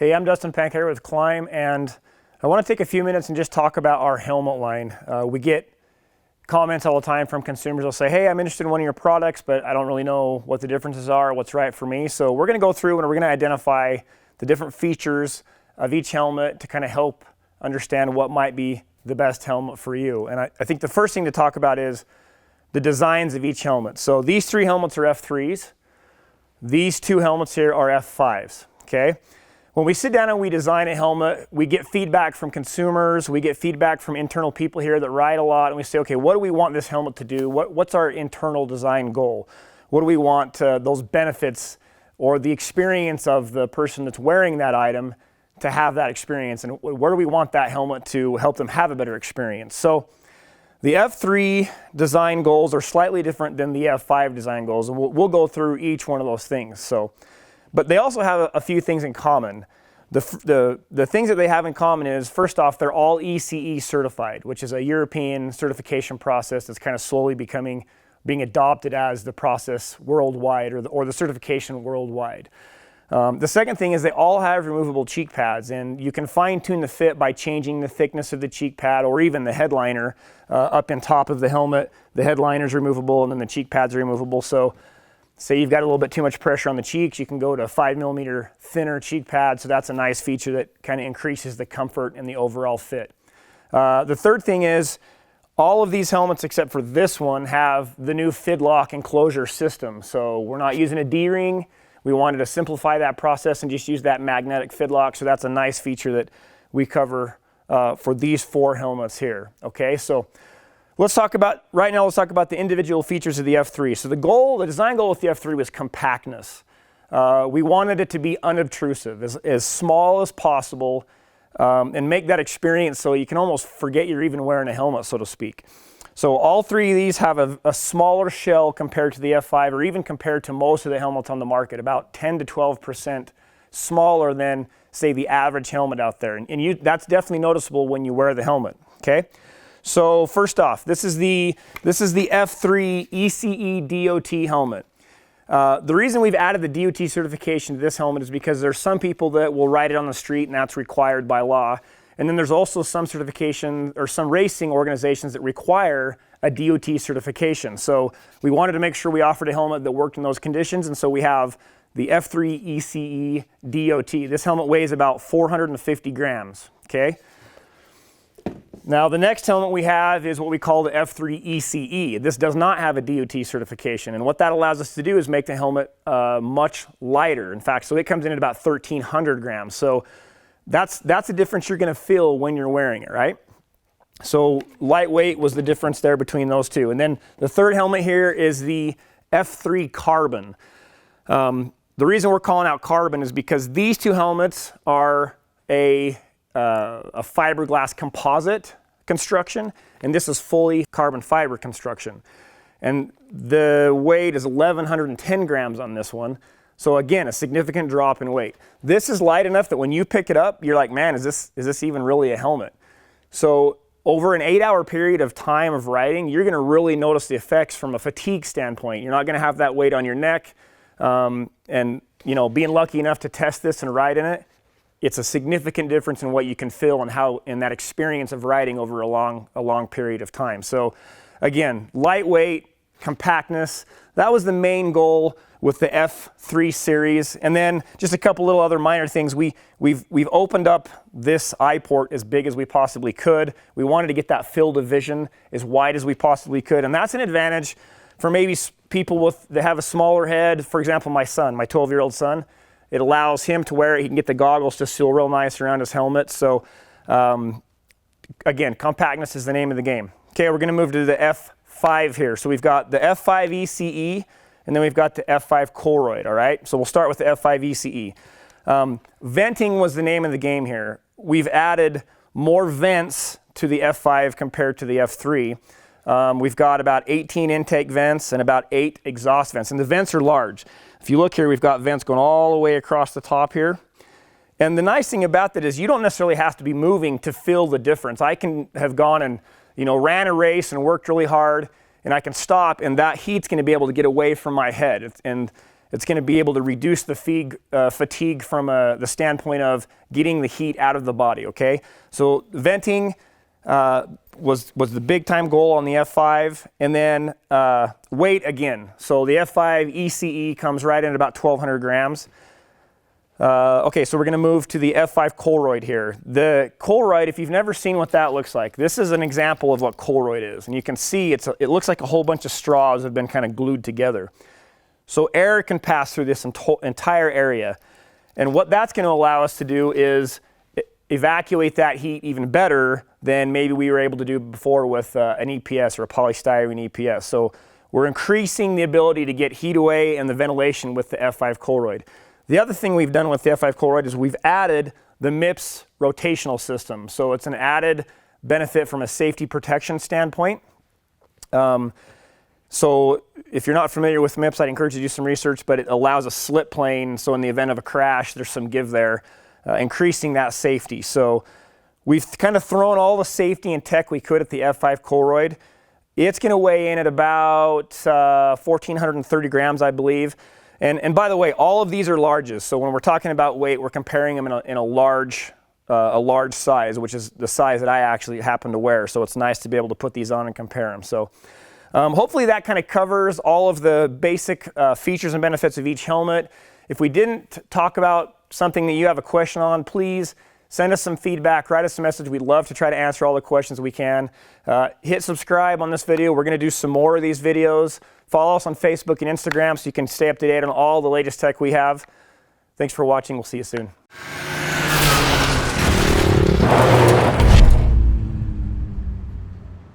Hey, I'm Dustin here with Klim, and I want to take a few minutes and just talk about our helmet line. We get comments all the time from consumers. They'll say, hey, I'm interested in one of your products, but I don't really know what the differences are, what's right for me. So we're going to go through and we're going to identify the different features of each helmet to kind of help understand what might be the best helmet for you. And I think the first thing to talk about is the designs of each helmet. So these three helmets are F3s. These two helmets here are F5s, okay? When we sit down and we design a helmet, we get feedback from consumers, we get feedback from internal people here that ride a lot, and we say, okay, what do we want this helmet to do? What's our internal design goal? What do we want those benefits or the experience of the person that's wearing that item to have that experience? And where do we want that helmet to help them have a better experience? So the F3 design goals are slightly different than the F5 design goals, and we'll go through each one of those things. But they also have a few things in common. The things that they have in common is, first off, they're all ECE certified, which is a European certification process that's kind of slowly being adopted as the process worldwide, or the certification worldwide. The second thing is they all have removable cheek pads, and you can fine-tune the fit by changing the thickness of the cheek pad or even the headliner up in top of the helmet. The headliner is removable and then the cheek pads are removable. So say you've got a little bit too much pressure on the cheeks, you can go to a 5mm thinner cheek pad, so that's a nice feature that kind of increases the comfort and the overall fit. The third thing is all of these helmets except for this one have the new Fidlock enclosure system. So we're not using a D-ring. We wanted to simplify that process and just use that magnetic Fidlock, so that's a nice feature that we cover for these four helmets here. Okay, so let's talk about the individual features of the F3. So the design goal with the F3 was compactness. We wanted it to be unobtrusive, as small as possible, and make that experience so you can almost forget you're even wearing a helmet, so to speak. So all three of these have a smaller shell compared to the F5, or even compared to most of the helmets on the market, about 10 to 12% smaller than, say, the average helmet out there. And that's definitely noticeable when you wear the helmet, okay? So first off, this is the F3 Ece D-O-T Helmet. The reason we've added the DOT certification to this helmet is because there's some people that will ride it on the street and that's required by law. And then there's also some certification or some racing organizations that require a DOT certification. So we wanted to make sure we offered a helmet that worked in those conditions, and so we have the F3 Ece D-O-T. This helmet weighs about 450 grams, okay? Now the next helmet we have is what we call the F3 Ece. This does not have a DOT certification, and what that allows us to do is make the helmet much lighter. In fact, so it comes in at about 1,300 grams. So that's a difference you're going to feel when you're wearing it, right? So lightweight was the difference there between those two. And then the third helmet here is the F3 Carbon. The reason we're calling out carbon is because these two helmets are a fiberglass composite construction, and this is fully carbon fiber construction. And the weight is 1,110 grams on this one. So again, a significant drop in weight. This is light enough that when you pick it up, you're like, man, is this even really a helmet? So over an 8-hour period of time of riding, you're going to really notice the effects from a fatigue standpoint. You're not going to have that weight on your neck. And being lucky enough to test this and ride in it, it's a significant difference in what you can feel and how in that experience of riding over a long period of time. So again, lightweight, compactness, that was the main goal with the F3 series. And then just a couple little other minor things. We've opened up this eye port as big as we possibly could. We wanted to get that field of vision as wide as we possibly could, and that's an advantage for maybe people that have a smaller head. For example, my son, my 12-year-old son, it allows him to wear it. He can get the goggles to feel real nice around his helmet. So again, compactness is the name of the game. Okay, we're gonna move to the F5 here. So we've got the F5 Ece, and then we've got the F5 Koroyd, all right? So we'll start with the F5 Ece. Venting was the name of the game here. We've added more vents to the F5 compared to the F3. We've got about 18 intake vents and about 8 exhaust vents, and the vents are large. If you look here, we've got vents going all the way across the top here. And the nice thing about that is you don't necessarily have to be moving to feel the difference. I can have gone and ran a race and worked really hard, and I can stop, and that heat's going to be able to get away from my head. And It's going to be able to reduce the fatigue from the standpoint of getting the heat out of the body, okay? So venting was the big time goal on the F5, and then weight again. So the F5 ECE comes right in at about 1,200 grams. Okay, so we're going to move to the F5 Koroyd here. The Colloid, if you've never seen what that looks like, this is an example of what Colloid is. And you can see it looks like a whole bunch of straws have been kind of glued together. So air can pass through this entire area. And what that's going to allow us to do is evacuate that heat even better than maybe we were able to do before with an EPS or a polystyrene EPS. So we're increasing the ability to get heat away and the ventilation with the F5 Koroyd. The other thing we've done with the F5 Koroyd is we've added the Mips Rotational system. So it's an added benefit from a safety protection standpoint. So if you're not familiar with Mips, I'd encourage you to do some research, but it allows a slip plane. So in the event of a crash, there's some give there, increasing that safety. So we've kind of thrown all the safety and tech we could at the F5 Koroyd. It's going to weigh in at about 1,430 grams, I believe. And by the way, all of these are larges. So when we're talking about weight, we're comparing them in a large size, which is the size that I actually happen to wear. So it's nice to be able to put these on and compare them. So hopefully that kind of covers all of the basic features and benefits of each helmet. If we didn't talk about something that you have a question on, please send us some feedback, write us a message. We'd love to try to answer all the questions we can. Hit subscribe on this video. We're going to do some more of these videos. Follow us on Facebook and Instagram so you can stay up to date on all the latest tech we have. Thanks for watching. We'll see you soon.